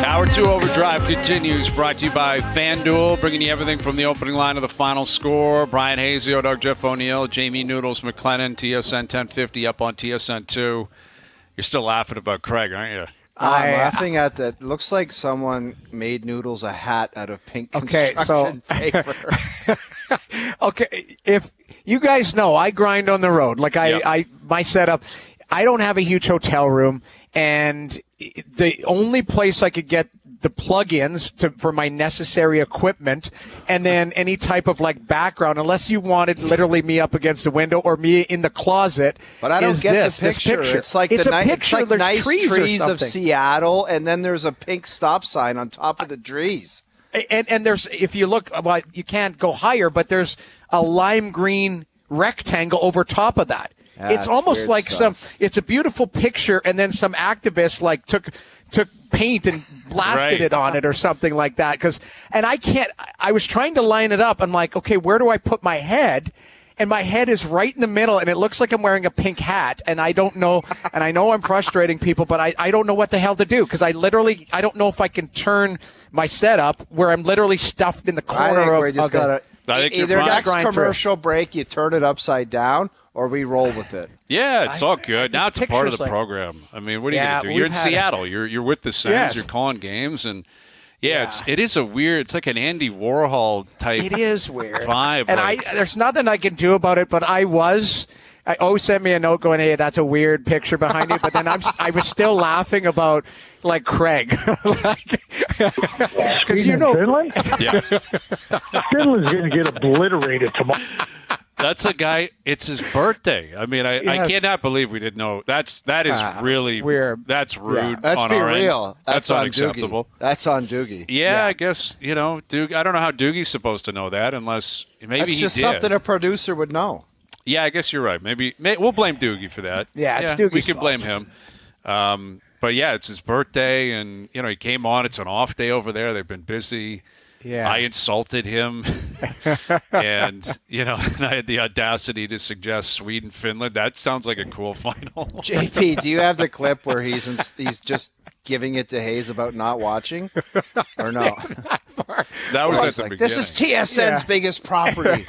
Hour 2 Overdrive continues, brought to you by FanDuel, bringing you everything from the opening line to the final score. Bryan Hayes, Dog, Jeff O'Neill, Jamie Noodles McLennan, TSN 1050 up on TSN 2. You're still laughing about Craig, aren't you? I'm laughing at that. Looks like someone made Noodles a hat out of pink construction paper. Okay, if you guys know, I grind on the road. Like my setup, I don't have a huge hotel room, and the only place I could get the plug-ins for my necessary equipment, and then any type of like background, unless you wanted literally me up against the window or me in the closet. But I don't get the picture. It's like it's it's like nice trees of Seattle, and then there's a pink stop sign on top of the trees. And there's, if you look, well, you can't go higher, but there's a lime green rectangle over top of that. Yeah, it's almost like stuff. it's a beautiful picture, and then some activists like took paint and blasted it on it or something like that. I was trying to line it up. I'm like, okay, where do I put my head? And my head is right in the middle, and it looks like I'm wearing a pink hat, and I don't know, and I know I'm frustrating people, but I don't know what the hell to do, because I don't know if I can turn my setup where I'm literally stuffed in the corner I think either next commercial break, you turn it upside down, or we roll with it. Yeah, it's all good. Now it's a part of the program. I mean, what are you going to do? You're in Seattle. You're with the Sens. Yes. You're calling games, and it is a weird. It's like an Andy Warhol type. It is weird vibe. And there's nothing I can do about it. But I always sent me a note going, "Hey, that's a weird picture behind you." But then I was still laughing about like Craig, because Finland. Yeah, Finland's going to get obliterated tomorrow. That's a guy. It's his birthday. I mean, I cannot believe we didn't know. That is really weird. That's rude. Yeah, let's be real. That's unacceptable. Doogie. That's on Doogie. Yeah, I guess Doog. I don't know how Doogie's supposed to know that unless maybe that's just something a producer would know. Yeah, I guess you're right. Maybe we'll blame Doogie for that. Yeah, it's Doogie's we can blame fault. him. But yeah, it's his birthday, and he came on. It's an off day over there. They've been busy. Yeah. I insulted him, and and I had the audacity to suggest Sweden, Finland. That sounds like a cool final. JP, do you have the clip where he's just giving it to Hayes about not watching, or no? That was at the beginning. This is TSN's biggest property.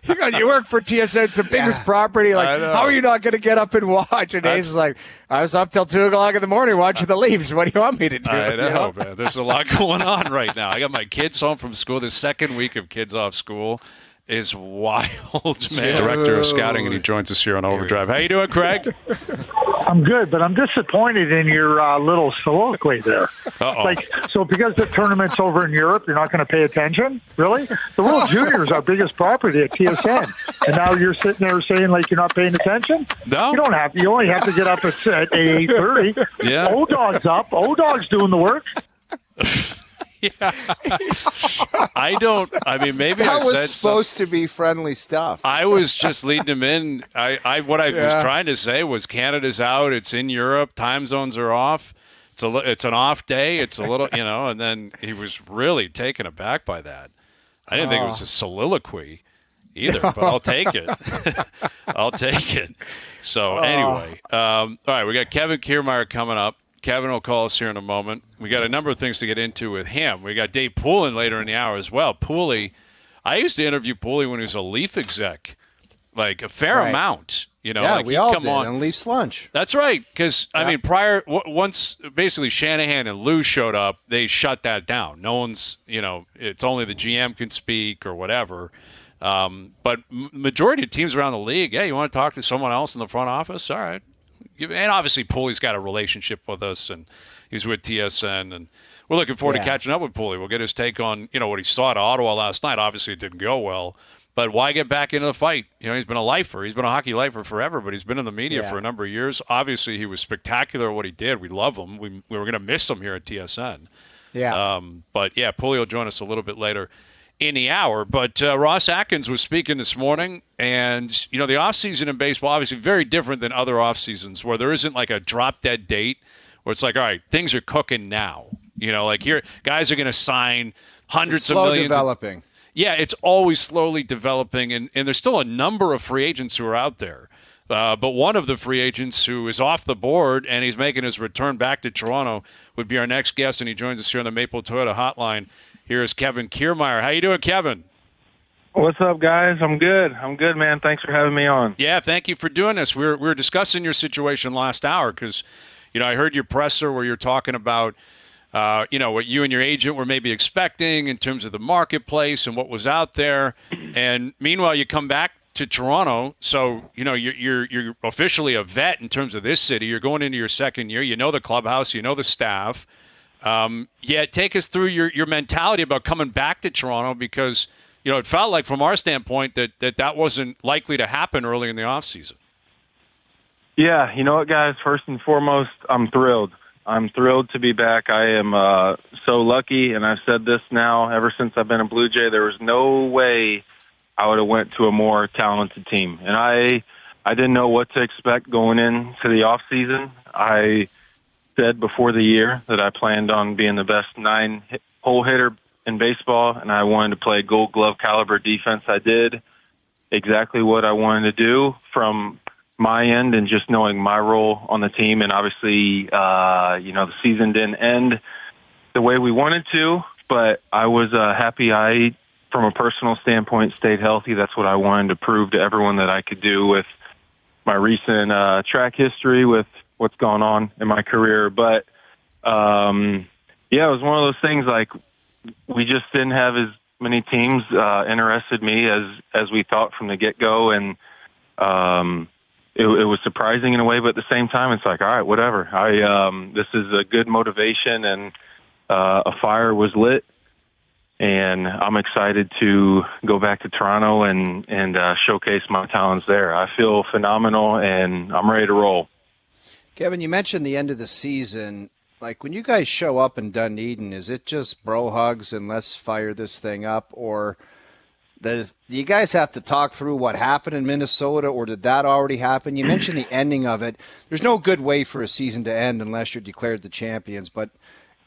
You work for TSN, it's the biggest property. Like, how are you not going to get up and watch? And Hayes is like, I was up till 2 o'clock in the morning watching the Leafs. What do you want me to do? I know, man. There's a lot going on right now. I got my kids home from school. The second week of kids off school is wild, man. Director of Scouting, and he joins us here on Overdrive. How you doing, Craig? I'm good, but I'm disappointed in your little soliloquy there. Uh-oh. So because the tournament's over in Europe, you're not going to pay attention? Really? The World Junior is our biggest property at TSN. And now you're sitting there saying like you're not paying attention? No. You don't have to. You only have to get up at 8:30. Yeah. O-Dog's up. O-Dog's doing the work. Yeah. Maybe that I was said supposed to be friendly stuff. I was just leading him in. What I was trying to say was Canada's out. It's in Europe. Time zones are off. It's an off day. It's a little, and then he was really taken aback by that. I didn't think it was a soliloquy either, but I'll take it. I'll take it. So anyway, all right, we got Kevin Kiermaier coming up. Kevin will call us here in a moment. We got a number of things to get into with him. We got Dave Poulin later in the hour as well. Poulie, I used to interview Poulie when he was a Leaf exec, like a fair amount. Yeah, like we all come did on on Leafs lunch. That's right, because once basically Shanahan and Lou showed up, they shut that down. No one's, it's only the GM can speak or whatever. But majority of teams around the league, you want to talk to someone else in the front office? All right. And obviously, Poulie's got a relationship with us, and he's with TSN, and we're looking forward to catching up with Poulie. We'll get his take on, what he saw at Ottawa last night. Obviously, it didn't go well, but why get back into the fight? He's been a lifer. He's been a hockey lifer forever, but he's been in the media for a number of years. Obviously, he was spectacular at what he did. We love him. We were going to miss him here at TSN. Yeah. Poulie will join us a little bit later in the hour. But Ross Atkins was speaking this morning, and, the offseason in baseball, obviously very different than other offseasons where there isn't like a drop-dead date where it's like, all right, things are cooking now. Like here, guys are going to sign hundreds of millions. Developing. Yeah, it's always slowly developing, and there's still a number of free agents who are out there. But one of the free agents who is off the board and he's making his return back to Toronto would be our next guest, and he joins us here on the Maple Toyota Hotline. Here is Kevin Kiermaier. How you doing, Kevin? What's up, guys? I'm good, man. Thanks for having me on. Yeah, thank you for doing this. We were discussing your situation last hour because, I heard your presser where you're talking about, what you and your agent were maybe expecting in terms of the marketplace and what was out there. And meanwhile, you come back to Toronto, so you're officially a vet in terms of this city. You're going into your second year. You know the clubhouse. You know the staff. Take us through your mentality about coming back to Toronto because it felt like from our standpoint that wasn't likely to happen early in the offseason. Yeah, you know what, guys? First and foremost, I'm thrilled. I'm thrilled to be back. I am so lucky, and I've said this now ever since I've been a Blue Jay. There was no way I would have went to a more talented team. And I didn't know what to expect going into the off season. I said before the year that I planned on being the best 9-hole hitter in baseball, and I wanted to play Gold Glove caliber defense. I did exactly what I wanted to do from my end and just knowing my role on the team. And obviously, the season didn't end the way we wanted to, but I was happy from a personal standpoint, stayed healthy. That's what I wanted to prove to everyone that I could do with my recent track history, with what's gone on in my career. But, it was one of those things like we just didn't have as many teams interested me as we thought from the get-go. And it was surprising in a way, but at the same time, it's like, all right, whatever. This is a good motivation, and a fire was lit. And I'm excited to go back to Toronto and showcase my talents there. I feel phenomenal, and I'm ready to roll. Kevin, you mentioned the end of the season. Like, when you guys show up in Dunedin, is it just bro hugs and let's fire this thing up? Or do you guys have to talk through what happened in Minnesota, or did that already happen? You mentioned the ending of it. There's no good way for a season to end unless you're declared the champions, but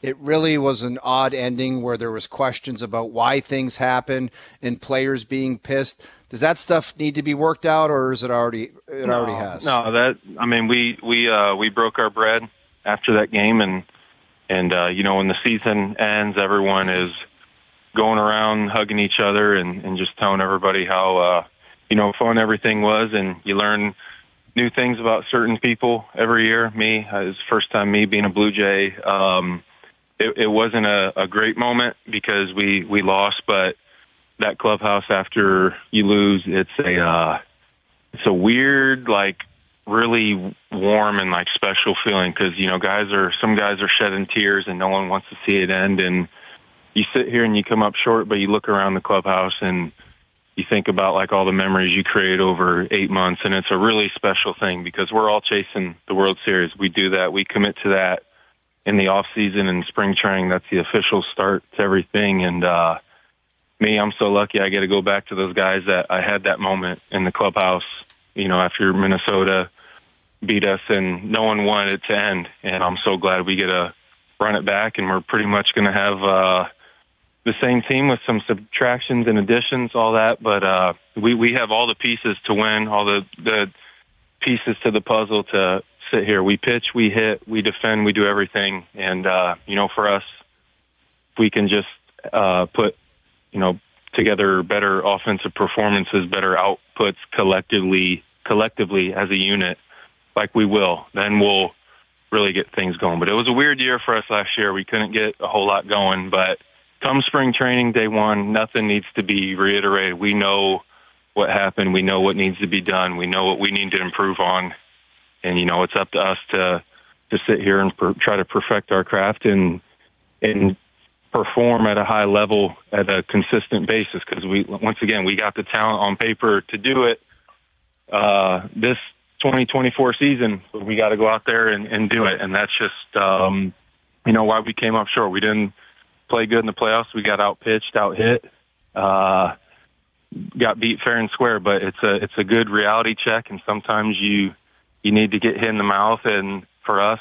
it really was an odd ending where there was questions about why things happen and players being pissed. Does that stuff need to be worked out, or is it already has? No, we broke our bread after that game, and when the season ends, everyone is going around hugging each other and just telling everybody how fun everything was, and you learn new things about certain people every year. Me, it was the first time me being a Blue Jay. It wasn't a great moment because we lost, but that clubhouse after you lose, it's a weird, like, really warm and like special feeling because some guys are shedding tears and no one wants to see it end. And you sit here and you come up short, but you look around the clubhouse and you think about like all the memories you create over 8 months, and it's a really special thing because we're all chasing the World Series. We do that. We commit to that in the off season and spring training. That's the official start to everything. And me, I'm so lucky I get to go back to those guys that I had that moment in the clubhouse, after Minnesota beat us and no one wanted it to end. And I'm so glad we get to run it back, and we're pretty much going to have the same team with some subtractions and additions, all that. But we have all the pieces to win, all the pieces to the puzzle to sit here. We pitch, we hit, we defend, we do everything. And, for us, we can just put, together better offensive performances, better outputs collectively as a unit, like we will, then we'll really get things going. But it was a weird year for us last year. We couldn't get a whole lot going. But come spring training, day one, nothing needs to be reiterated. We know what happened. We know what needs to be done. We know what we need to improve on. And, it's up to us to sit here and try to perfect our craft and perform at a high level at a consistent basis. Because we got the talent on paper to do it this 2024 season. But we got to go out there and do it. And that's just, why we came up short. We didn't play good in the playoffs. We got out-pitched, out-hit, got beat fair and square. But it's a good reality check, and sometimes you need to get hit in the mouth. And for us,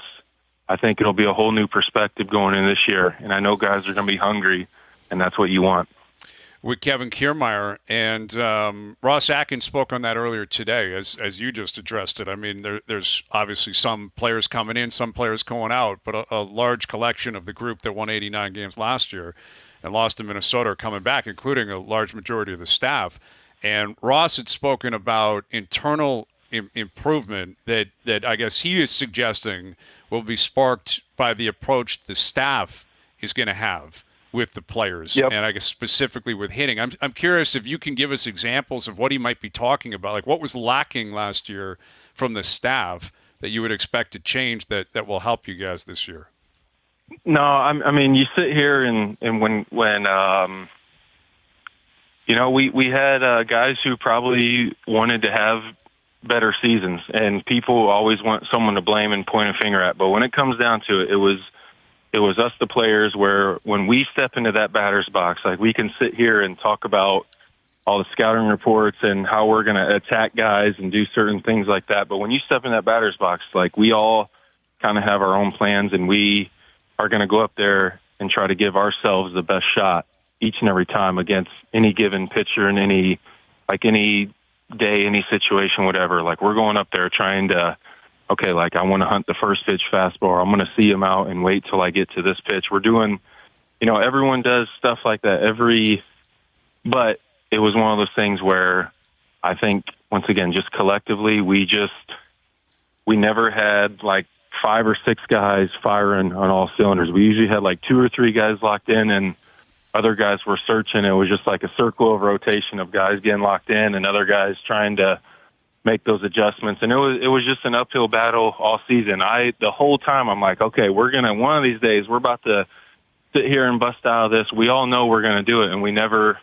I think it'll be a whole new perspective going in this year. And I know guys are going to be hungry, and that's what you want. with Kevin Kiermaier, and Ross Atkins spoke on that earlier today, as you just addressed it. I mean, there's obviously some players coming in, some players going out, but a large collection of the group that won 89 games last year and lost to Minnesota are coming back, including a large majority of the staff. And Ross had spoken about internal improvement that I guess he is suggesting will be sparked by the approach the staff is going to have with the players, Yep. and I guess specifically with hitting. I'm curious if you can give us examples of what he might be talking about, like what was lacking last year from the staff that you would expect to change that will help you guys this year. No, I mean, you sit here and when we had guys who probably wanted to have better seasons, and people always want someone to blame and point a finger at. But when it comes down to it, it was us, the players, where when we step into that batter's box, like we can sit here and talk about all the scouting reports and how we're going to attack guys and do certain things like that. But when you step in that batter's box, like we all kind of have our own plans, and we are going to go up there and try to give ourselves the best shot each and every time against any given pitcher in any day, any situation, whatever. Like we're going up there trying to, okay, like I want to hunt the first pitch fastball. I'm going to see him out and wait till I get to this pitch. We're doing, everyone does stuff like that but it was one of those things where I think, once again, just collectively, we never had like 5 or 6 guys firing on all cylinders. We usually had like 2 or 3 guys locked in, and other guys were searching. It was just like a circle of rotation of guys getting locked in and other guys trying to make those adjustments. And it was just an uphill battle all season. The whole time I'm like, okay, one of these days we're about to sit here and bust out of this. We all know we're going to do it. And we never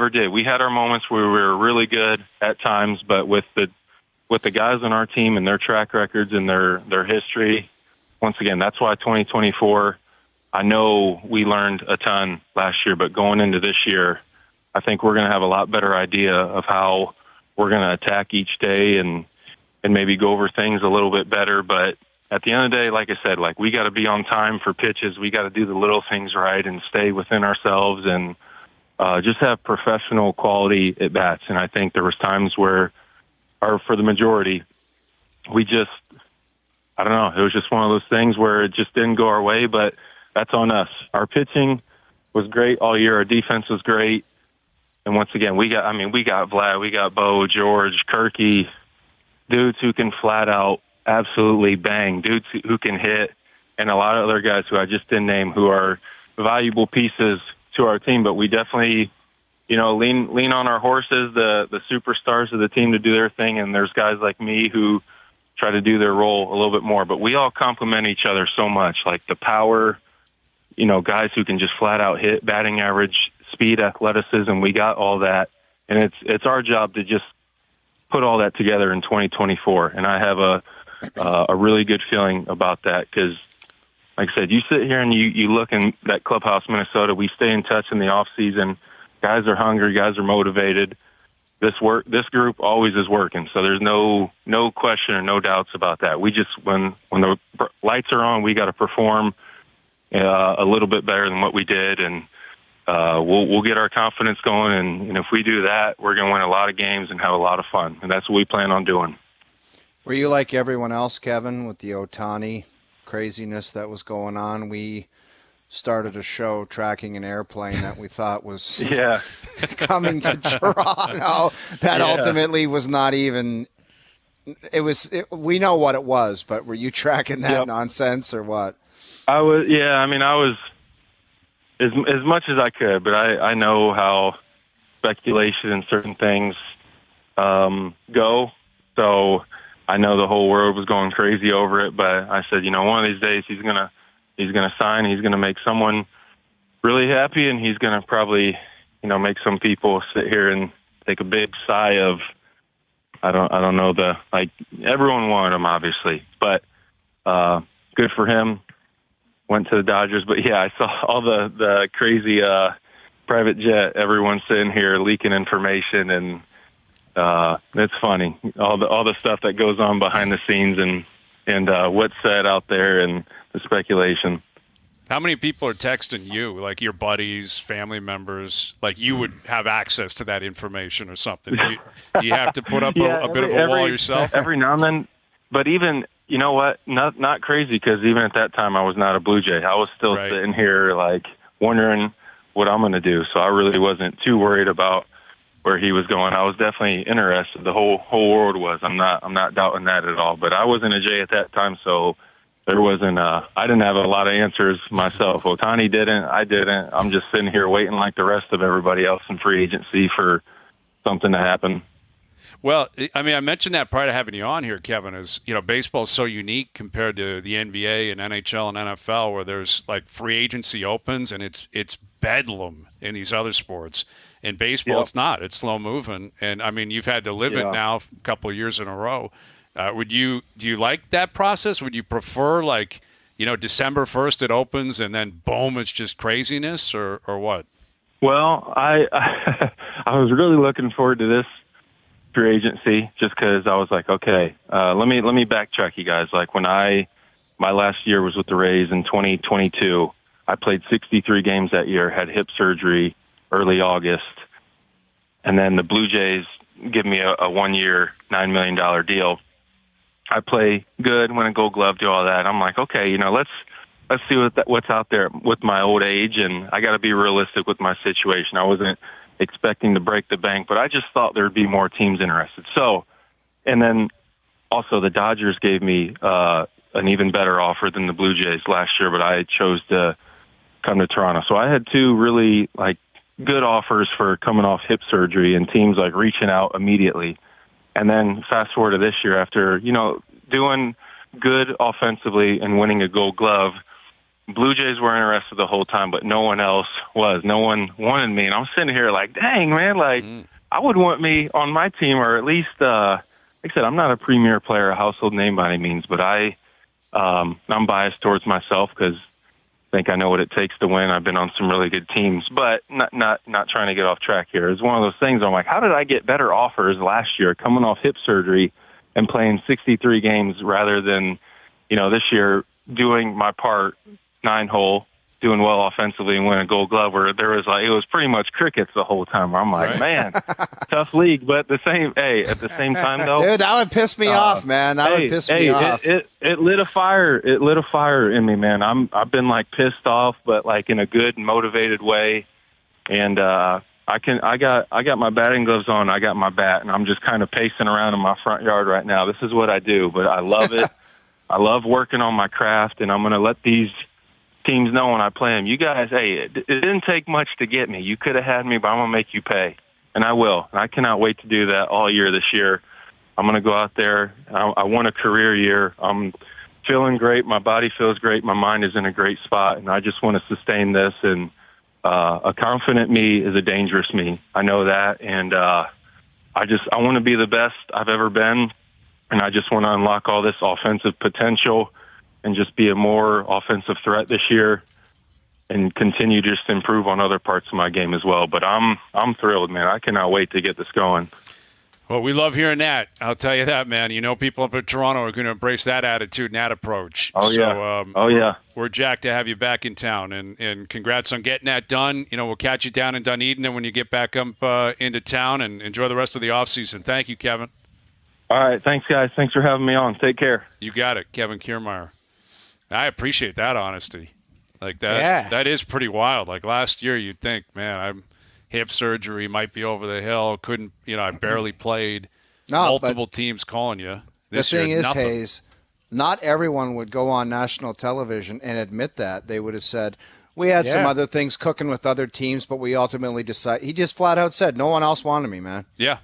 did. We had our moments where we were really good at times, but with the guys on our team and their track records and their history, once again, that's why 2024, I know we learned a ton last year, but going into this year, I think we're going to have a lot better idea of how we're going to attack each day and maybe go over things a little bit better. But at the end of the day, like I said, like we got to be on time for pitches. We got to do the little things right and stay within ourselves and just have professional quality at bats. And I think there was times where, or for the majority, I don't know, it was just one of those things where it just didn't go our way, but that's on us. Our pitching was great all year. Our defense was great. And once again, we got Vlad, we got Bo, George, Kirky, dudes who can flat out absolutely bang, dudes who can hit, and a lot of other guys who I just didn't name who are valuable pieces to our team. But we definitely, lean on our horses, the superstars of the team, to do their thing. And there's guys like me who try to do their role a little bit more. But we all complement each other so much, like the power, guys who can just flat out hit, batting average, speed, athleticism. We got all that, and it's our job to just put all that together in 2024. And I have a really good feeling about that because, like I said, you sit here and you look in that clubhouse, Minnesota. We stay in touch in the off season. Guys are hungry. Guys are motivated. This group always is working. So there's no question or no doubts about that. We just when the lights are on, we got to perform a little bit better than what we did, and we'll get our confidence going, and if we do that, we're going to win a lot of games and have a lot of fun, and that's what we plan on doing. Were you like everyone else, Kevin, with the Ohtani craziness that was going on? We started a show tracking an airplane that we thought was coming to Toronto. That ultimately was not even – we know what it was, but were you tracking that nonsense or what? I was as much as I could, but I know how speculation and certain things go. So I know the whole world was going crazy over it, but I said, one of these days he's gonna sign. He's gonna make someone really happy, and he's gonna probably, make some people sit here and take a big sigh of, I don't know, everyone wanted him obviously, but good for him. Went to the Dodgers, but I saw all the crazy private jet. Everyone's sitting here leaking information, and it's funny all the stuff that goes on behind the scenes and what's said out there and the speculation. How many people are texting you, like your buddies, family members, like you would have access to that information or something? Do you have to put up a bit of a wall yourself? Every now and then. But even, you know what, not crazy, because even at that time I was not a Blue Jay. I was still sitting here like wondering what I'm going to do. So I really wasn't too worried about where he was going. I was definitely interested. The whole world was. I'm not doubting that at all. But I wasn't a Jay at that time, so there wasn't. I didn't have a lot of answers myself. Ohtani didn't. I didn't. I'm just sitting here waiting like the rest of everybody else in free agency for something to happen. Well, I mean, I mentioned that prior to having you on here, Kevin, is, baseball is so unique compared to the NBA and NHL and NFL, where there's like free agency opens and it's bedlam in these other sports. In baseball, It's not. It's slow moving. And I mean, you've had to live it now a couple of years in a row. Do you like that process? Would you prefer December 1st it opens and then boom, it's just craziness, or what? Well, I was really looking forward to this free agency just because I was like, okay, let me backtrack, you guys. Like my last year was with the Rays in 2022. I played 63 games that year, had hip surgery early August, and then the Blue Jays give me a 1-year, $9 million deal. I play good, win a Gold Glove, do all that. I'm like, okay, let's see what's out there with my old age, and I got to be realistic with my situation. I wasn't expecting to break the bank, but I just thought there'd be more teams interested. So, and then also the Dodgers gave me an even better offer than the Blue Jays last year, but I chose to come to Toronto. So I had two really good offers for coming off hip surgery and teams reaching out immediately. And then fast forward to this year, after, doing good offensively and winning a Gold Glove, Blue Jays were interested the whole time, but no one else was. No one wanted me. And I'm sitting here like, dang, man, I would want me on my team, or at least, like I said, I'm not a premier player, a household name by any means, but I'm biased towards myself because I think I know what it takes to win. I've been on some really good teams, but not trying to get off track here. It's one of those things I'm like, how did I get better offers last year coming off hip surgery and playing 63 games rather than, this year doing my part, 9-hole, doing well offensively and winning a Gold Glove, where there was it was pretty much crickets the whole time. I'm like, man, tough league. But at the same time though, dude, that would piss me off, man. That would piss me off. It lit a fire. It lit a fire in me, man. I've been pissed off, but in a good, motivated way. And I got my batting gloves on. I got my bat, and I'm just kind of pacing around in my front yard right now. This is what I do, but I love it. I love working on my craft, and I'm going to let these teams know when I play them, you guys, hey, it didn't take much to get me. You could have had me, but I'm going to make you pay. And I will. And I cannot wait to do that all year this year. I'm going to go out there. I want a career year. I'm feeling great. My body feels great. My mind is in a great spot. And I just want to sustain this. And a confident me is a dangerous me. I know that. And I want to be the best I've ever been. And I just want to unlock all this offensive potential and just be a more offensive threat this year and continue just to improve on other parts of my game as well. But I'm thrilled, man. I cannot wait to get this going. Well, we love hearing that. I'll tell you that, man. People up in Toronto are going to embrace that attitude and that approach. Oh, yeah. So, we're jacked to have you back in town, and congrats on getting that done. We'll catch you down in Dunedin and when you get back up into town, and enjoy the rest of the offseason. Thank you, Kevin. All right. Thanks, guys. Thanks for having me on. Take care. You got it, Kevin Kiermaier. I appreciate that honesty. That. Yeah. That is pretty wild. Last year, you'd think, man, hip surgery might be over the hill. Couldn't, I barely played. Multiple teams calling you. The thing is, Hayes, not everyone would go on national television and admit that. They would have said, we had some other things cooking with other teams, but we ultimately decided. He just flat out said, no one else wanted me, man. Yeah,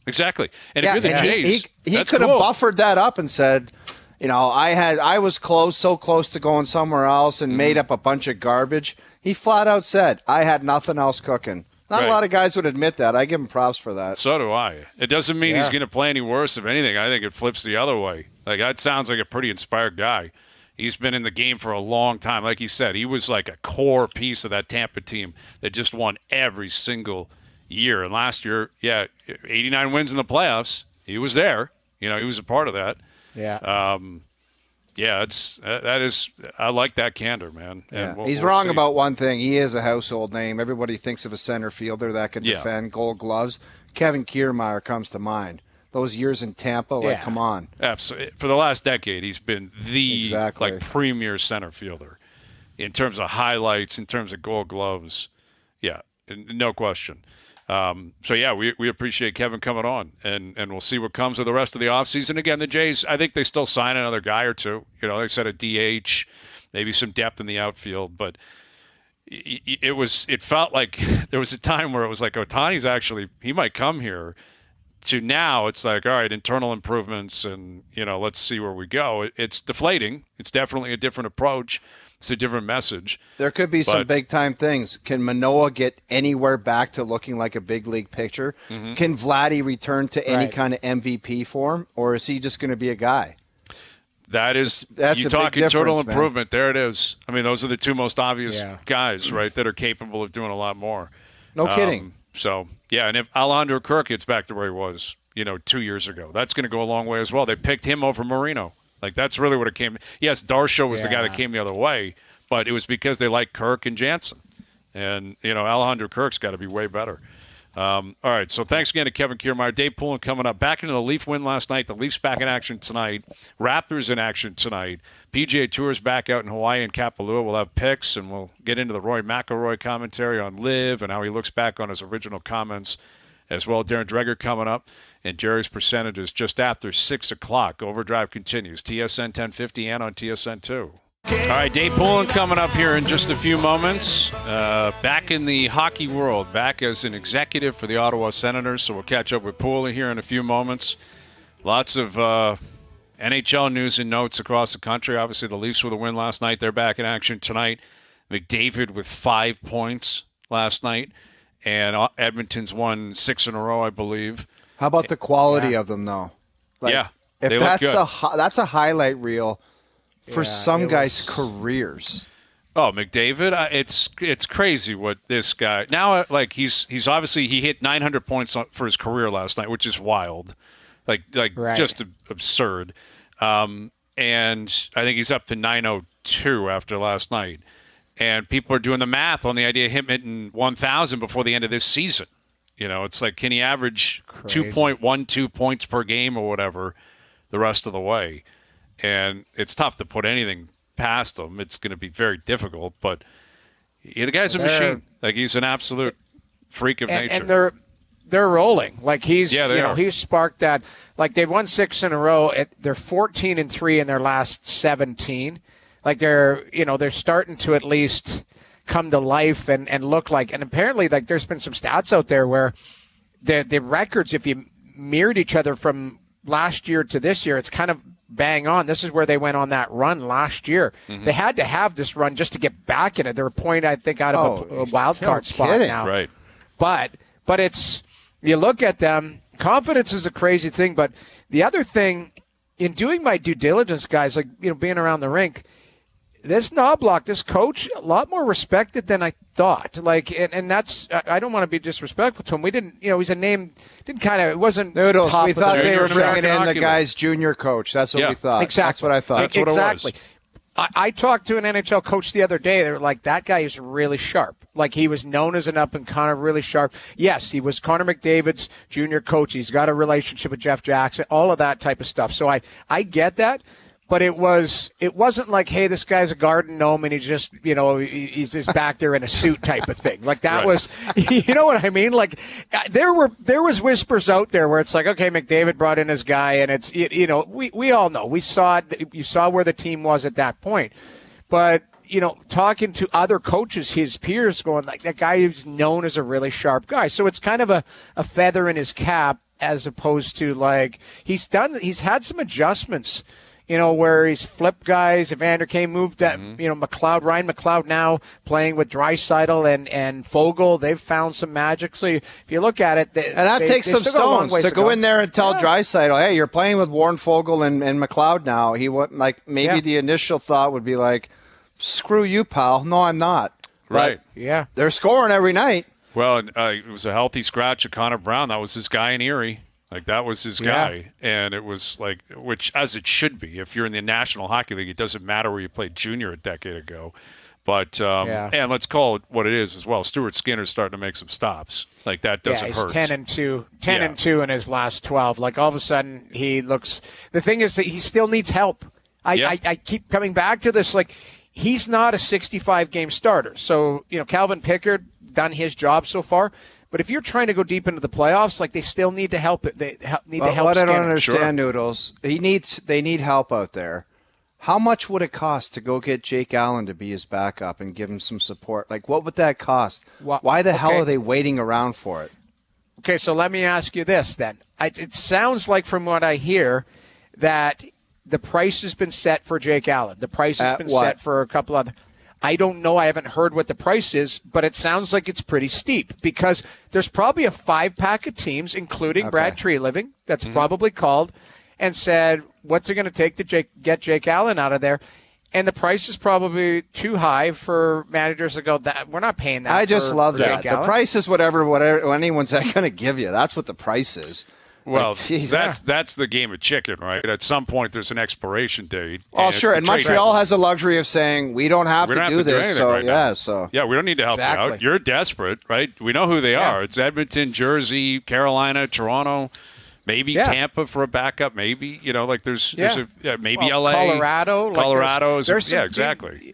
exactly. And if you're the Jays, he could have buffered that up and said, I was so close to going somewhere else and made up a bunch of garbage. He flat out said, I had nothing else cooking. Not a lot of guys would admit that. I give him props for that. So do I. It doesn't mean he's going to play any worse. If anything, I think it flips the other way. That sounds like a pretty inspired guy. He's been in the game for a long time. Like he said, he was like a core piece of that Tampa team that just won every single year. And last year, 89 wins in the playoffs. He was there. He was a part of that. Yeah. Yeah, that is. I like that candor, man. Yeah. And He's we'll wrong see. about one thing. He is a household name. Everybody thinks of a center fielder that can Yeah. defend, Gold Gloves. Kevin Kiermaier comes to mind. Those years in Tampa, come on. Absolutely. For the last decade, he's been the premier center fielder in terms of highlights, in terms of Gold Gloves. Yeah, no question. We appreciate Kevin coming on, and we'll see what comes of the rest of the offseason. Again, the Jays, I think they still sign another guy or two. They said a DH, maybe some depth in the outfield, but it felt like there was a time where it was like Ohtani's actually, he might come here, to now it's like, all right, internal improvements, and let's see where we go. It's deflating. It's definitely a different approach. It's a different message. There could be some big-time things. Can Manoah get anywhere back to looking like a big league pitcher? Mm-hmm. Can Vladdy return to any kind of MVP form, or is he just going to be a guy? That's you talk internal improvement. There it is. I mean, those are the two most obvious guys, right, that are capable of doing a lot more. No kidding. And if Alejandro Kirk gets back to where he was, 2 years ago, that's going to go a long way as well. They picked him over Marino. Like, that's really what it came. Yes, Darshow was the guy that came the other way, but it was because they liked Kirk and Jansen. And, Alejandro Kirk's got to be way better. All right, so thanks again to Kevin Kiermaier. Dave Poulin coming up. Back into the Leaf win last night. The Leafs back in action tonight. Raptors in action tonight. PGA Tour's back out in Hawaii and Kapalua. We'll have picks, and we'll get into the Roy McIlroy commentary on Liv and how he looks back on his original comments as well. Darren Dreger coming up, and Jerry's percentages just after 6 o'clock. Overdrive continues. TSN 1050 and on TSN 2. All right, Dave Poulin coming up here in just a few moments. Back in the hockey world, back as an executive for the Ottawa Senators. So we'll catch up with Poulie here in a few moments. Lots of NHL news and notes across the country. Obviously, the Leafs with a win last night. They're back in action tonight. McDavid with 5 points last night. And Edmonton's won 6 in a row, I believe. How about the quality of them, though? If they that's a highlight reel for some guys' careers. Oh, McDavid, it's crazy what this guy now. Like he's obviously he hit 900 points for his career last night, which is wild, just absurd. And I think he's up to 902 after last night. And people are doing the math on the idea of him hitting 1,000 before the end of this season. It's like, can he average 2.12 points per game or whatever the rest of the way? And it's tough to put anything past him. It's going to be very difficult. But the guy's a machine. Like, he's an absolute freak of nature. And they're rolling. Like, he's he's sparked that. Like, they've won 6 in a row. They're 14-3 in their last 17. Like, they're starting to at least come to life and look like. And apparently, like, there's been some stats out there where the records, if you mirrored each other from last year to this year, it's kind of bang on. This is where they went on that run last year. Mm-hmm. They had to have this run just to get back in it. They're a point, I think, out of a wild card spot now. Right. But it's, you look at them, confidence is a crazy thing. But the other thing, in doing my due diligence, guys, like, being around the rink, this Knobloch, this coach, a lot more respected than I thought. Like, and that's, I don't want to be disrespectful to him. We didn't, he's a name, it wasn't. Noodles, we thought they were bringing in the guy's junior coach. That's what we thought. Exactly. That's what I thought. That's what exactly. It was. I talked to an NHL coach the other day. They were like, that guy is really sharp. Like, he was known as an up-and-comer, really sharp. Yes, he was Connor McDavid's junior coach. He's got a relationship with Jeff Jackson, all of that type of stuff. So I get that. But it wasn't like, hey, this guy's a garden gnome and he's just, he's just back there in a suit type of thing. Like, that was, you know what I mean? Like, there was whispers out there where it's like, okay, McDavid brought in his guy, and it's, we all know. We saw it. You saw where the team was at that point. But, talking to other coaches, his peers, going like, that guy is known as a really sharp guy. So it's kind of a feather in his cap, as opposed to, like, he's had some adjustments, where he's flipped guys. Evander Kane moved that, Ryan McLeod now playing with Draisaitl and Fogle. They've found some magic. So if you look at it, that takes some stones to go in there and tell Draisaitl, hey, you're playing with Warren Fogle and McLeod now. He would, like, maybe the initial thought would be like, screw you, pal. No, I'm not. Right. But they're scoring every night. Well, it was a healthy scratch of Connor Brown. That was his guy in Erie. Like, that was his guy. And it was like, which, as it should be, if you're in the National Hockey League, it doesn't matter where you played junior a decade ago. But, and let's call it what it is as well. Stuart Skinner's starting to make some stops. Like, that doesn't hurt. He's 10-2. 10-2 in his last 12. Like, all of a sudden, he looks – the thing is that he still needs help. I keep coming back to this. Like, he's not a 65-game starter. So, Calvin Pickard done his job so far. But if you're trying to go deep into the playoffs, like, they still need to help it. They need to help what Skinner. I don't understand, Noodles, they need help out there. How much would it cost to go get Jake Allen to be his backup and give him some support? Like, what would that cost? Why the hell are they waiting around for it? Okay, so let me ask you this then. It sounds like, from what I hear, that the price has been set for Jake Allen. The price has been set for a couple other. I don't know. I haven't heard what the price is, but it sounds like it's pretty steep because there's probably a 5-pack of teams, including Brad Treliving, that's probably called and said, what's it going to take to get Jake Allen out of there? And the price is probably too high for managers to go, that we're not paying that. I just love that. Jake The price is whatever anyone's going to give you. That's what the price is. Well, that's the game of chicken, right? At some point, there's an expiration date. Oh, sure. And Montreal has the luxury of saying, we don't have to do this. So, yeah, we don't need to help you out. You're desperate, right? We know who they are. It's Edmonton, Jersey, Carolina, Toronto, maybe Tampa for a backup. Maybe, there's maybe LA. Colorado. Exactly.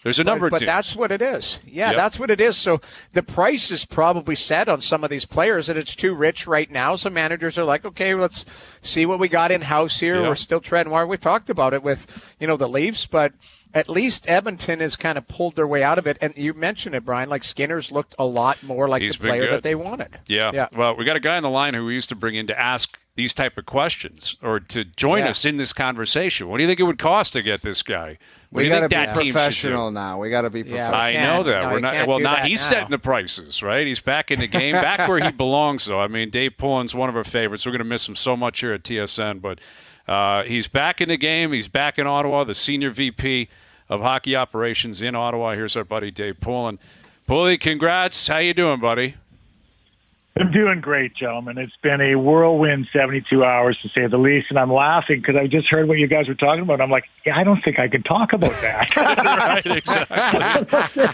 There's a number of teams. But that's what it is. Yeah, that's what it is. So the price is probably set on some of these players that it's too rich right now. So managers are like, okay, let's see what we got in-house here. We're still treading water. We talked about it with, the Leafs, but at least Edmonton has kind of pulled their way out of it. And you mentioned it, Brian, like Skinner's looked a lot more like the player that they wanted. Yeah. Well, we got a guy on the line who we used to bring in to ask these type of questions or to join us in this conversation. What do you think it would cost to get this guy? We got to be professional now. We got to be professional. I know that. We're not. Well, now he's setting the prices, right? He's back in the game, back where he belongs, though. I mean, Dave Poulin's one of our favorites. We're going to miss him so much here at TSN, but he's back in the game. He's back in Ottawa, the senior VP of hockey operations in Ottawa. Here's our buddy Dave Poulin. Poulie, congrats. How you doing, buddy? I'm doing great, gentlemen. It's been a whirlwind 72 hours, to say the least, and I'm laughing because I just heard what you guys were talking about. I'm like, I don't think I can talk about that. Right, exactly.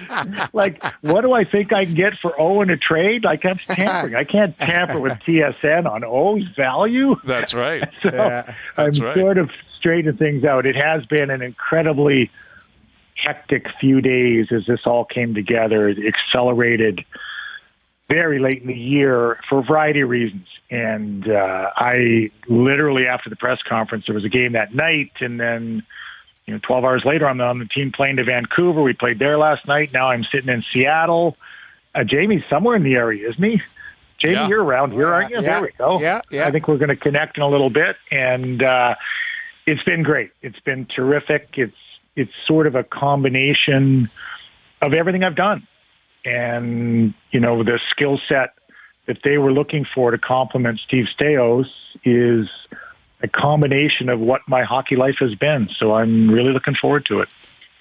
Like, what do I think I can get for O in a trade? Like, that's tampering. I can't tamper with TSN on O's value. That's right. So I'm sort of straightening things out. It has been an incredibly hectic few days as this all came together. It accelerated very late in the year for a variety of reasons. And I literally, after the press conference, there was a game that night. And then, 12 hours later, I'm on the team plane to Vancouver. We played there last night. Now I'm sitting in Seattle. Jamie's somewhere in the area, isn't he? Jamie, you're around here, aren't you? There we go. Yeah. I think we're going to connect in a little bit. And it's been great. It's been terrific. It's sort of a combination of everything I've done. And, the skill set that they were looking for to complement Steve Staios is a combination of what my hockey life has been. So I'm really looking forward to it.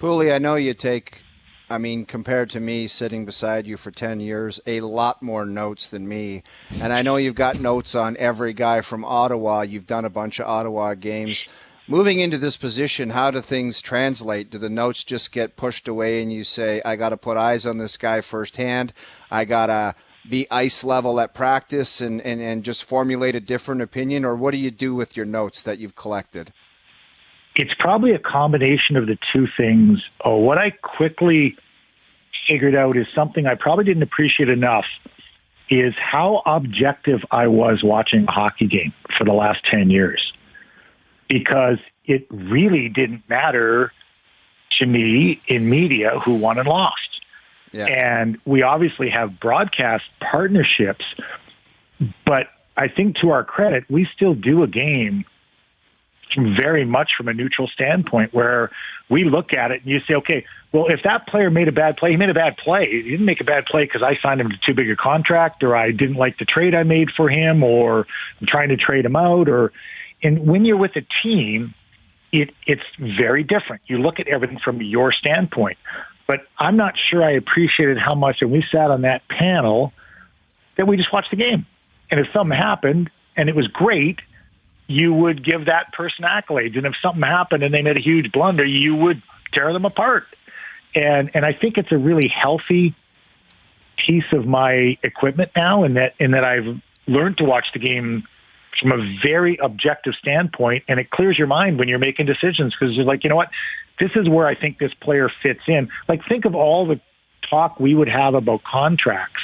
Poulie, I know you take, compared to me sitting beside you for 10 years, a lot more notes than me. And I know you've got notes on every guy from Ottawa. You've done a bunch of Ottawa games. Moving into this position, how do things translate? Do the notes just get pushed away and you say, I got to put eyes on this guy firsthand? I got to be ice level at practice and just formulate a different opinion? Or what do you do with your notes that you've collected? It's probably a combination of the two things. What I quickly figured out is something I probably didn't appreciate enough is how objective I was watching a hockey game for the last 10 years. Because it really didn't matter to me in media who won and lost. Yeah. And we obviously have broadcast partnerships, but I think to our credit, we still do a game very much from a neutral standpoint where we look at it and you say, okay, well, if that player made a bad play, he made a bad play. He didn't make a bad play because I signed him to too big a contract, or I didn't like the trade I made for him, or I'm trying to trade him out, and when you're with a team, it's very different. You look at everything from your standpoint. But I'm not sure I appreciated how much, and we sat on that panel, that we just watched the game. And if something happened, and it was great, you would give that person accolades. And if something happened and they made a huge blunder, you would tear them apart. And I think it's a really healthy piece of my equipment now, in that I've learned to watch the game from a very objective standpoint, and it clears your mind when you're making decisions, because you're like, you know what, this is where I think this player fits in. Like, think of all the talk we would have about contracts.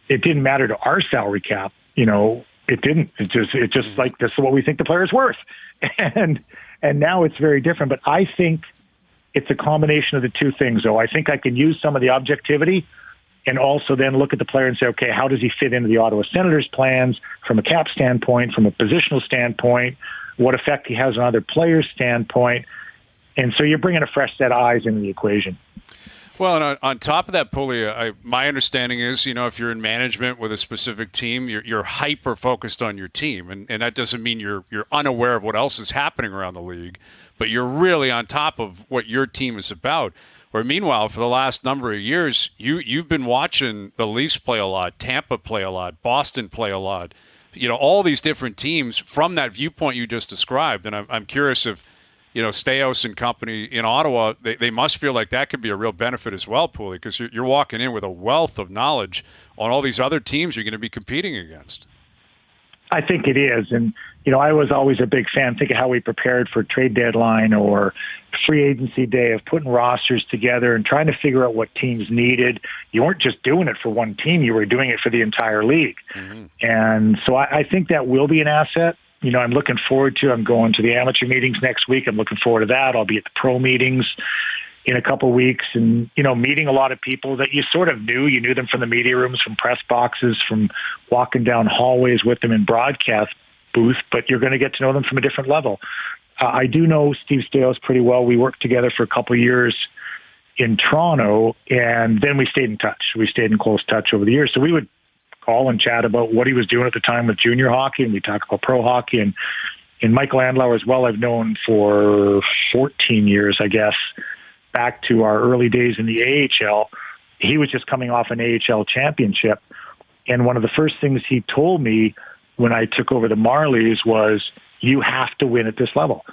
It didn't matter to our salary cap, it didn't. It just like, this is what we think the player's worth, and now it's very different. But I think it's a combination of the two things, though. I think I can use some of the objectivity and also then look at the player and say, okay, how does he fit into the Ottawa Senators' plans from a cap standpoint, from a positional standpoint, what effect he has on other players' standpoint. And so you're bringing a fresh set of eyes into the equation. Well, and on top of that, Poulie, my understanding is, if you're in management with a specific team, you're hyper-focused on your team. And that doesn't mean you're unaware of what else is happening around the league, but you're really on top of what your team is about. Where meanwhile, for the last number of years, you've been watching the Leafs play a lot, Tampa play a lot, Boston play a lot, all these different teams from that viewpoint you just described. And I'm curious if, Staios and company in Ottawa, they must feel like that could be a real benefit as well, Poulie, because you're walking in with a wealth of knowledge on all these other teams you're going to be competing against. I think it is. And, I was always a big fan. Think of how we prepared for trade deadline or free agency day, of putting rosters together and trying to figure out what teams needed. You weren't just doing it for one team. You were doing it for the entire league. Mm-hmm. And so I think that will be an asset. I'm looking forward to, I'm going to the amateur meetings next week. I'm looking forward to that. I'll be at the pro meetings in a couple of weeks, and, meeting a lot of people that you sort of knew. You knew them from the media rooms, from press boxes, from walking down hallways with them in broadcast booth, but you're going to get to know them from a different level. I do know Steve Staios pretty well. We worked together for a couple of years in Toronto, and then we stayed in touch. We stayed in close touch over the years. So we would call and chat about what he was doing at the time with junior hockey, and we talk about pro hockey. And Michael Andlauer as well, I've known for 14 years, I guess, back to our early days in the AHL. He was just coming off an AHL championship. And one of the first things he told me when I took over the Marlies was, you have to win at this level.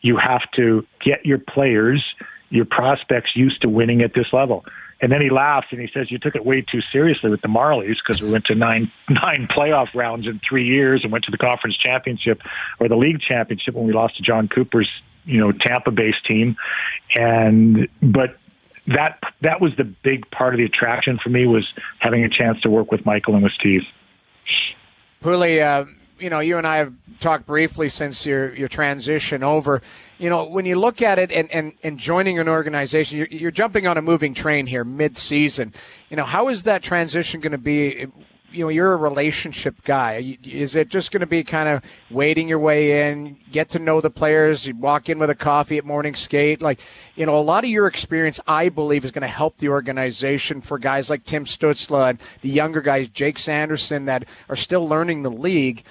You have to get your players, your prospects, used to winning at this level. And then he laughs and he says, you took it way too seriously with the Marlies, because we went to nine playoff rounds in 3 years and went to the conference championship or the league championship when we lost to John Cooper's, Tampa-based team. But that was the big part of the attraction for me, was having a chance to work with Michael and with Steve. Poulie, you and I have talked briefly since your transition over. When you look at it and joining an organization, you're jumping on a moving train here mid-season. How is that transition going to be? You're a relationship guy. Is it just going to be kind of wading your way in, get to know the players, you walk in with a coffee at morning skate? A lot of your experience, I believe, is going to help the organization for guys like Tim Stützle and the younger guys, Jake Sanderson, that are still learning the league.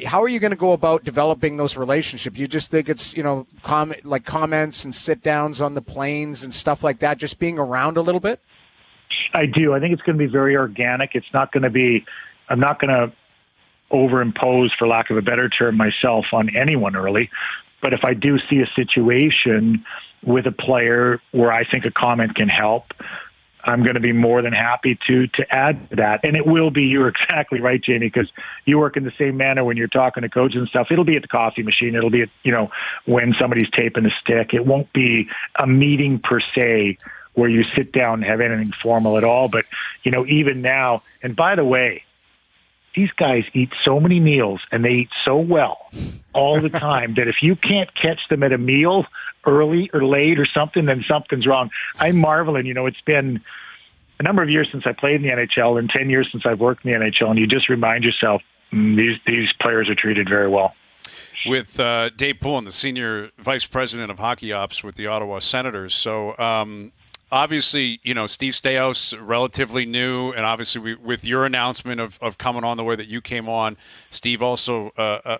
How are you going to go about developing those relationships? You just think it's, comments and sit-downs on the planes and stuff like that, just being around a little bit? I do. I think it's going to be very organic. It's not going to be, I'm not going to overimpose, for lack of a better term, myself on anyone early. But if I do see a situation with a player where I think a comment can help, I'm going to be more than happy to add to that. And it will be, you're exactly right, Jamie, because you work in the same manner when you're talking to coaches and stuff. It'll be at the coffee machine. It'll be at, when somebody's taping a stick. It won't be a meeting per se where you sit down and have anything formal at all. But, even now, and by the way, these guys eat so many meals and they eat so well all the time that if you can't catch them at a meal early or late or something, then something's wrong. I'm marveling. It's been a number of years since I played in the NHL and 10 years since I've worked in the NHL, and you just remind yourself, these players are treated very well. With Dave Poulin, the Senior Vice President of Hockey Ops with the Ottawa Senators. So, obviously, Steve Staios, relatively new, and obviously with your announcement of coming on the way that you came on, Steve also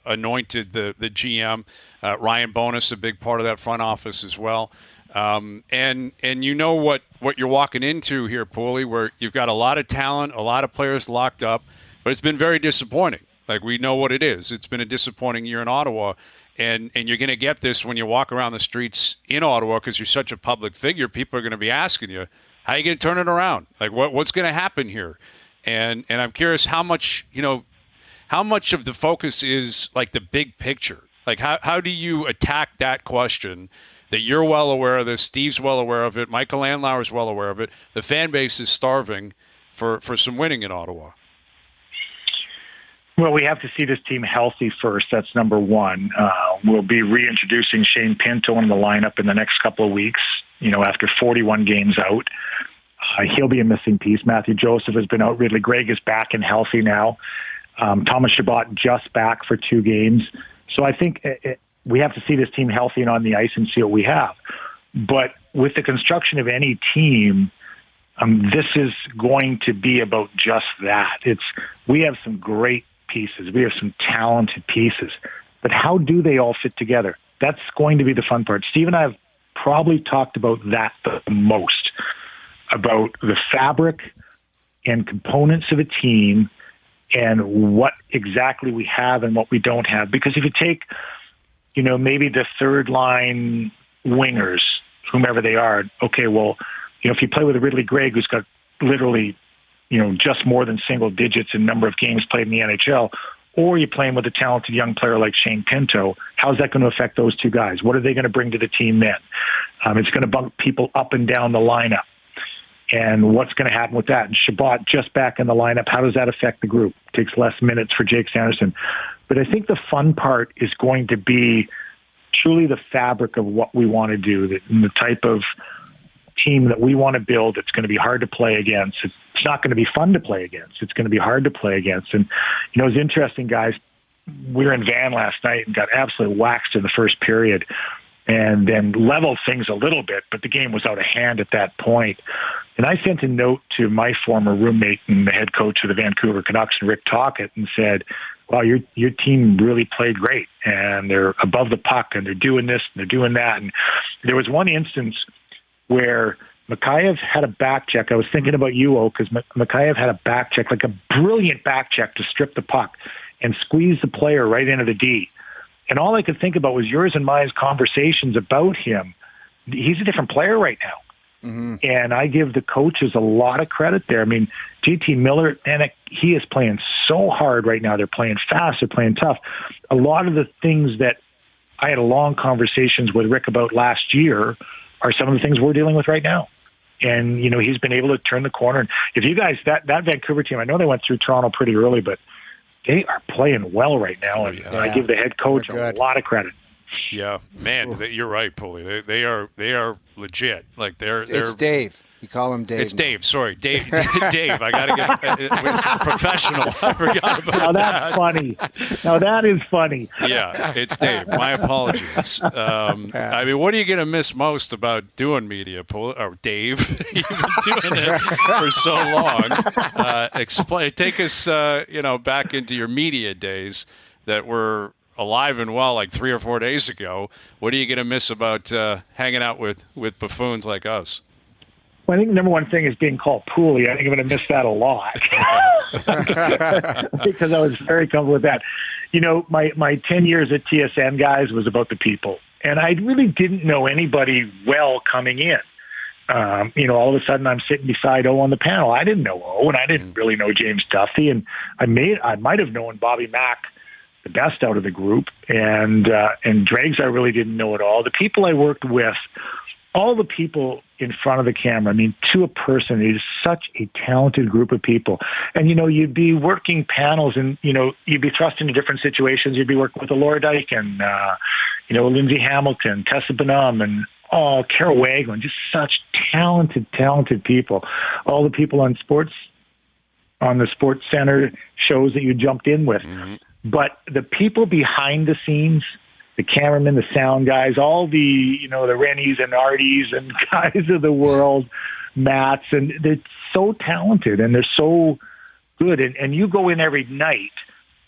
anointed the GM. Ryan Bonus, a big part of that front office as well. And what you're walking into here, Poulie, where you've got a lot of talent, a lot of players locked up, but it's been very disappointing. Like, we know what it is. It's been a disappointing year in Ottawa. And you're going to get this when you walk around the streets in Ottawa because you're such a public figure. People are going to be asking you, how are you going to turn it around? Like, what's going to happen here? And I'm curious how much of the focus is like the big picture? Like, how do you attack that question that you're well aware of this, Steve's well aware of it, Michael Andlauer's well aware of it, the fan base is starving for some winning in Ottawa? Well, we have to see this team healthy first. That's number one. We'll be reintroducing Shane Pinto in the lineup in the next couple of weeks, after 41 games out. He'll be a missing piece. Matthew Joseph has been out. Ridley Gregg is back and healthy now. Thomas Chabot just back for 2 games. So I think we have to see this team healthy and on the ice and see what we have. But with the construction of any team, this is going to be about just that. We have some great pieces. We have some talented pieces. But how do they all fit together? That's going to be the fun part. Steve and I have probably talked about that the most, about the fabric and components of a team and what exactly we have and what we don't have. Because if you take, maybe the third line wingers, whomever they are, okay, well, if you play with a Ridley Gregg who's got literally, just more than single digits in number of games played in the NHL, or you're playing with a talented young player like Shane Pinto, how's that going to affect those two guys? What are they going to bring to the team then? It's going to bump people up and down the lineup. And what's going to happen with that? And Chabot just back in the lineup, how does that affect the group? Takes less minutes for Jake Sanderson. But I think the fun part is going to be truly the fabric of what we want to do, the type of team that we want to build. It's going to be hard to play against. It's not going to be fun to play against. It's going to be hard to play against. And, it's interesting, guys. We were in Van last night and got absolutely waxed in the first period and then leveled things a little bit, but the game was out of hand at that point. And I sent a note to my former roommate and the head coach of the Vancouver Canucks, Rick Tocchet, and said, wow, your team really played great, and they're above the puck, and they're doing this, and they're doing that. And there was one instance where Mikheyev had a back check. I was thinking about you, because Mikheyev had a back check, like a brilliant back check to strip the puck and squeeze the player right into the D. And all I could think about was yours and my conversations about him. He's a different player right now. Mm-hmm. And I give the coaches a lot of credit there. I mean, JT Miller, and he is playing so hard right now. They're playing fast. They're playing tough. A lot of the things that I had long conversations with Rick about last year are some of the things we're dealing with right now. And, he's been able to turn the corner. And if you guys, that Vancouver team, I know they went through Toronto pretty early, but they are playing well right now. And I give the head coach a lot of credit. Yeah, man, you're right, Poulie. They are legit. Like it's Dave. You call him Dave. It's Dave. Sorry, Dave. Dave. I gotta get it's professional. I forgot about now that's funny. Now that is funny. Yeah, it's Dave. My apologies. I mean, what are you gonna miss most about doing media, Poulie? Or Dave? You've been doing it for so long. Explain. Take us, back into your media days that were alive and well like 3 or 4 days ago. What are you going to miss about hanging out with buffoons like us? Well, I think the number one thing is being called Poulie. I think I'm going to miss that a lot because I was very comfortable with that. My 10 years at TSN, guys, was about the people. And I really didn't know anybody well coming in. All of a sudden I'm sitting beside O on the panel. I didn't know O, and I didn't really know James Duffy. And I might have known Bobby Mack the best out of the group, and Dregs I really didn't know at all. The people I worked with, all the people in front of the camera, I mean, to a person, it is such a talented group of people. And, you'd be working panels and, you'd be thrust into different situations. You'd be working with Laura Dyke and, Lindsay Hamilton, Tessa Bonham, and Carol Waglin, just such talented people. All the people on the Sports Center shows that you jumped in with. Mm-hmm. But the people behind the scenes, the cameramen, the sound guys, all the, the Rennies and Arties and guys of the world, Matts, and they're so talented and they're so good. And you go in every night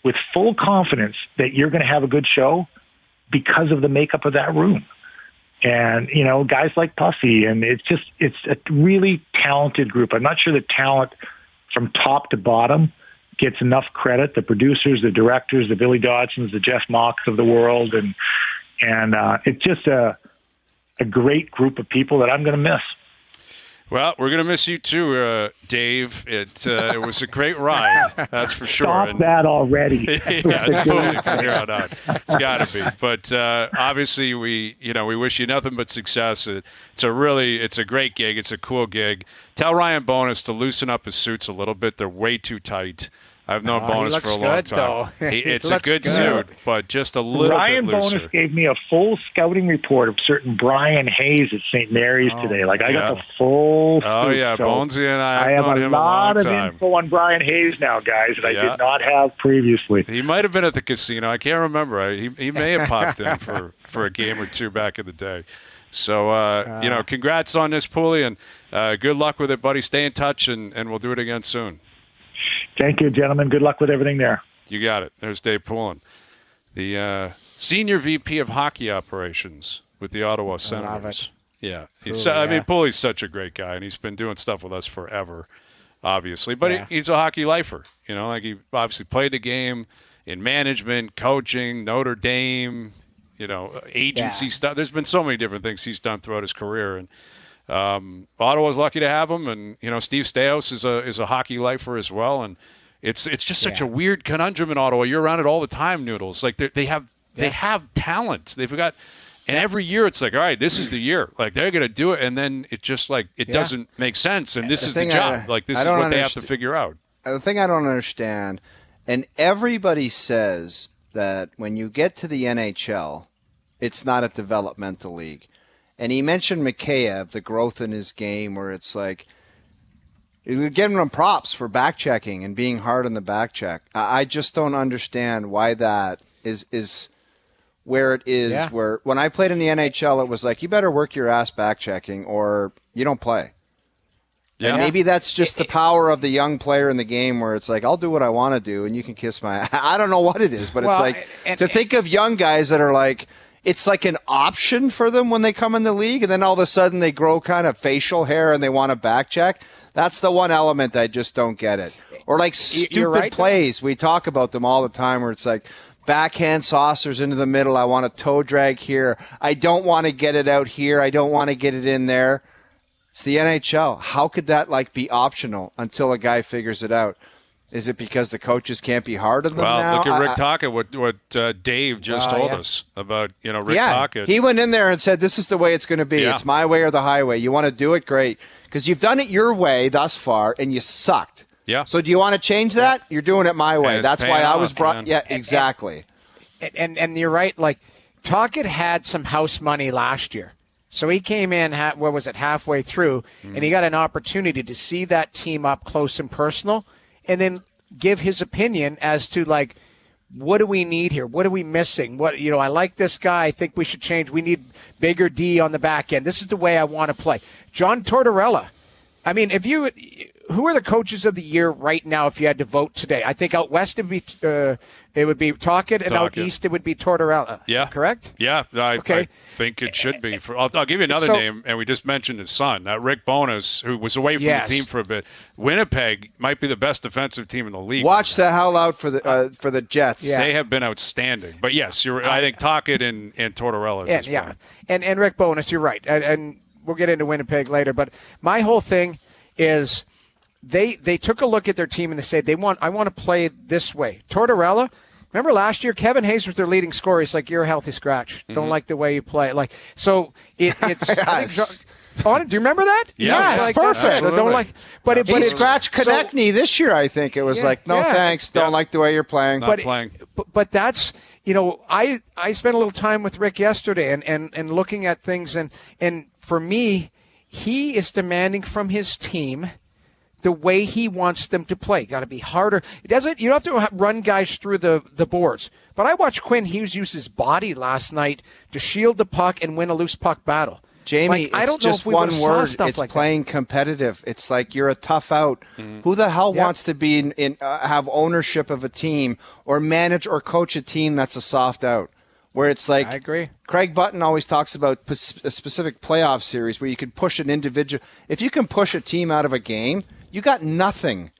with full confidence that you're going to have a good show because of the makeup of that room. And, guys like Puffy, and it's a really talented group. I'm not sure the talent from top to bottom gets enough credit. The producers, the directors, the Billy Dodsons, the Jeff Mocks of the world, and it's just a great group of people that I'm going to miss. Well, we're going to miss you too, Dave. It was a great ride, that's for sure. Stop that already. Yeah, it's Poulie from here on out. It's got to be. But obviously, we wish you nothing but success. It's a great gig. It's a cool gig. Tell Ryan Bonus to loosen up his suits a little bit. They're way too tight. I've known Bonus for a long time. It's a good suit, but just a little Ryan bit looser. Bonus gave me a full scouting report of certain Bryan Hayes at St. Mary's today. I got the full suit. Oh, yeah, so Bonesy and I have known a him lot a long of time. info on Bryan Hayes now, guys, that I did not have previously. He might have been at the casino. I can't remember. He may have popped in for a game or two back in the day. So, congrats on this, Poulie, and good luck with it, buddy. Stay in touch, and we'll do it again soon. Thank you, gentlemen. Good luck with everything there. You got it. There's Dave Poulin, the Senior VP of Hockey Operations with the Ottawa Senators. Yeah. Poulie's such a great guy, and he's been doing stuff with us forever, obviously. But he's a hockey lifer. He obviously played the game in management, coaching, Notre Dame, agency stuff. There's been so many different things he's done throughout his career, and Ottawa's lucky to have him, and Steve Stais is a hockey lifer as well, and it's just such a weird conundrum in Ottawa. You're around it all the time, Noodles. Like they have talent. They've got, and every year it's like, all right, this is the year. Like they're gonna do it, and then it just doesn't make sense. And this is the job. This is what they have to figure out. The thing I don't understand, and everybody says that when you get to the NHL, it's not a developmental league. And he mentioned Mikheyev, the growth in his game, where it's like you're giving him props for back checking and being hard on the back check. I just don't understand why that is where it is. Yeah. Where when I played in the NHL, it was like you better work your ass back checking or you don't play. Yeah. And maybe that's just the power of the young player in the game, where it's like I'll do what I want to do and you can kiss my. I don't know what it is, but it's like to think of young guys that are like. It's like an option for them when they come in the league, and then all of a sudden they grow kind of facial hair and they want to back check. That's the one element I just don't get it. Or like stupid plays. We talk about them all the time where it's like backhand saucers into the middle. I want a toe drag here. I don't want to get it out here. I don't want to get it in there. It's the NHL. How could that be optional until a guy figures it out? Is it because the coaches can't be hard on them now? Well, look at Rick Tocchet, what Dave just told us about, Rick Tocchet. He went in there and said, this is the way it's going to be. Yeah. It's my way or the highway. You want to do it? Great. Because you've done it your way thus far, and you sucked. Yeah. So do you want to change that? Yeah. You're doing it my way. That's why I was brought. Man. Yeah, exactly. And you're right. Like, Tocchet had some house money last year. So he came in, halfway through, and he got an opportunity to see that team up close and personal. And then give his opinion as to, what do we need here? What are we missing? I like this guy. I think we should change. We need bigger D on the back end. This is the way I want to play. John Tortorella. I mean, who are the coaches of the year right now if you had to vote today? I think out west it would be Tocchet, and out east it would be Tortorella. Yeah. Correct? Yeah. I think it should be. I'll give you another name, and we just mentioned his son, Rick Bowness, who was away from the team for a bit. Winnipeg might be the best defensive team in the league. Watch the howl out for the Jets. Yeah. They have been outstanding. But, yes, I think Tocchet and Tortorella at this point. And Rick Bowness, you're right. And we'll get into Winnipeg later. But my whole thing is they took a look at their team and they said, I want to play this way. Tortorella, remember last year, Kevin Hayes was their leading scorer. He's like, you're a healthy scratch. Don't like the way you play. It's do you remember that? Yeah, it's perfect. But he scratched Konechny this year, I think. It was thanks. Don't like the way you're playing. But that's, I spent a little time with Rick yesterday and looking at things. And for me, he is demanding from his team the way he wants them to play. Got to be harder. You don't have to run guys through the boards. But I watched Quinn Hughes use his body last night to shield the puck and win a loose puck battle. Jamie, it's just one word. It's playing competitive. It's like you're a tough out. Who the hell wants to be have ownership of a team or manage or coach a team that's a soft out? Where it's like, I agree. Craig Button always talks about a specific playoff series where you can push an individual. If you can push a team out of a game, you got nothing.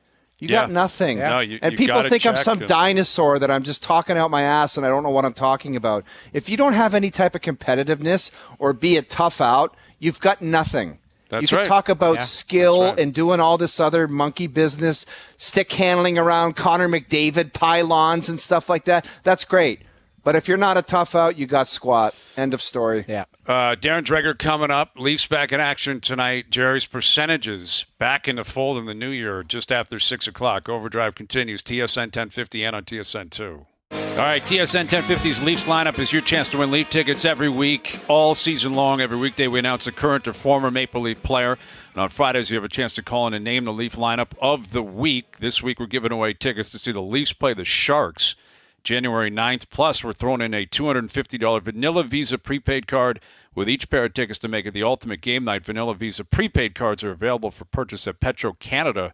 You got nothing. No, and people think I'm some dinosaur that I'm just talking out my ass and I don't know what I'm talking about. If you don't have any type of competitiveness or be a tough out, you've got nothing. That's you can right. talk about skill right. and doing all this other monkey business, stick handling around Connor McDavid, pylons and stuff like that. That's great. But if you're not a tough out, you got squat. End of story. Yeah. Darren Dreger coming up. Leafs back in action tonight. Jerry's percentages back in the fold in the new year just after 6 o'clock. Overdrive continues. TSN 1050 and on TSN 2. All right, TSN 1050's Leafs lineup is your chance to win Leaf tickets every week, all season long. Every weekday we announce a current or former Maple Leaf player. And on Fridays you have a chance to call in and name the Leaf lineup of the week. This week we're giving away tickets to see the Leafs play the Sharks January 9th. Plus, we're throwing in a $250 Vanilla Visa prepaid card with each pair of tickets to make it the ultimate game night. Vanilla Visa prepaid cards are available for purchase at Petro Canada.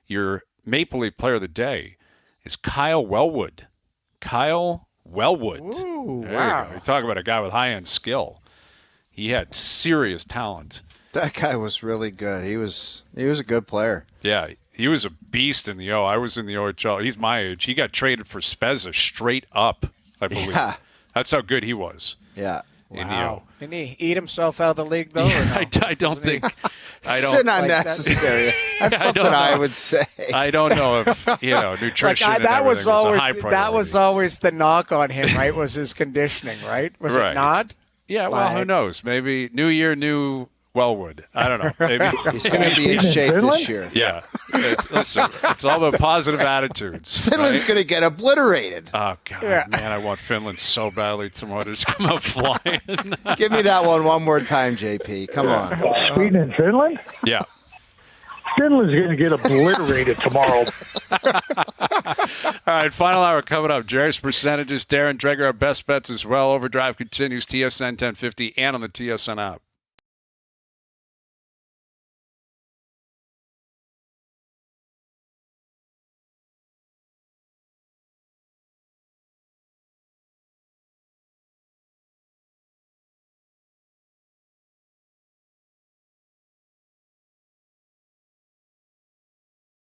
Your Maple Leaf player of the day is Kyle Wellwood. Kyle Wellwood. Ooh, there wow. you go. You talk about a guy with high-end skill. He had serious talent. That guy was really good. He was a good player. Yeah, he was a beast in the O. I was in the OHL. He's my age. He got traded for Spezza straight up, I believe. Yeah. That's how good he was. Yeah. In the O. Didn't he eat himself out of the league, though? Yeah, I don't think. I It's don't. unnecessary. That's something I would say. I don't know if nutrition. Like, and that was everything always a high priority. that was always the knock on him, right? Was his conditioning, right? Was Right. it not? Yeah, well, who Like- knows? Maybe new year, new Wellwood. I don't know. Maybe. He's going to be in shape this year. Yeah. Listen, it's all about positive attitudes. Finland's right? going to get obliterated. Oh, God, Yeah. man, I want Finland so badly tomorrow to just come out flying. Give me that one more time, JP. Come on. Sweden and Finland? Yeah. Finland's going to get obliterated tomorrow. All right, final hour coming up. Jerry's percentages, Darren Dreger, our best bets as well. Overdrive continues, TSN 1050 and on the TSN app.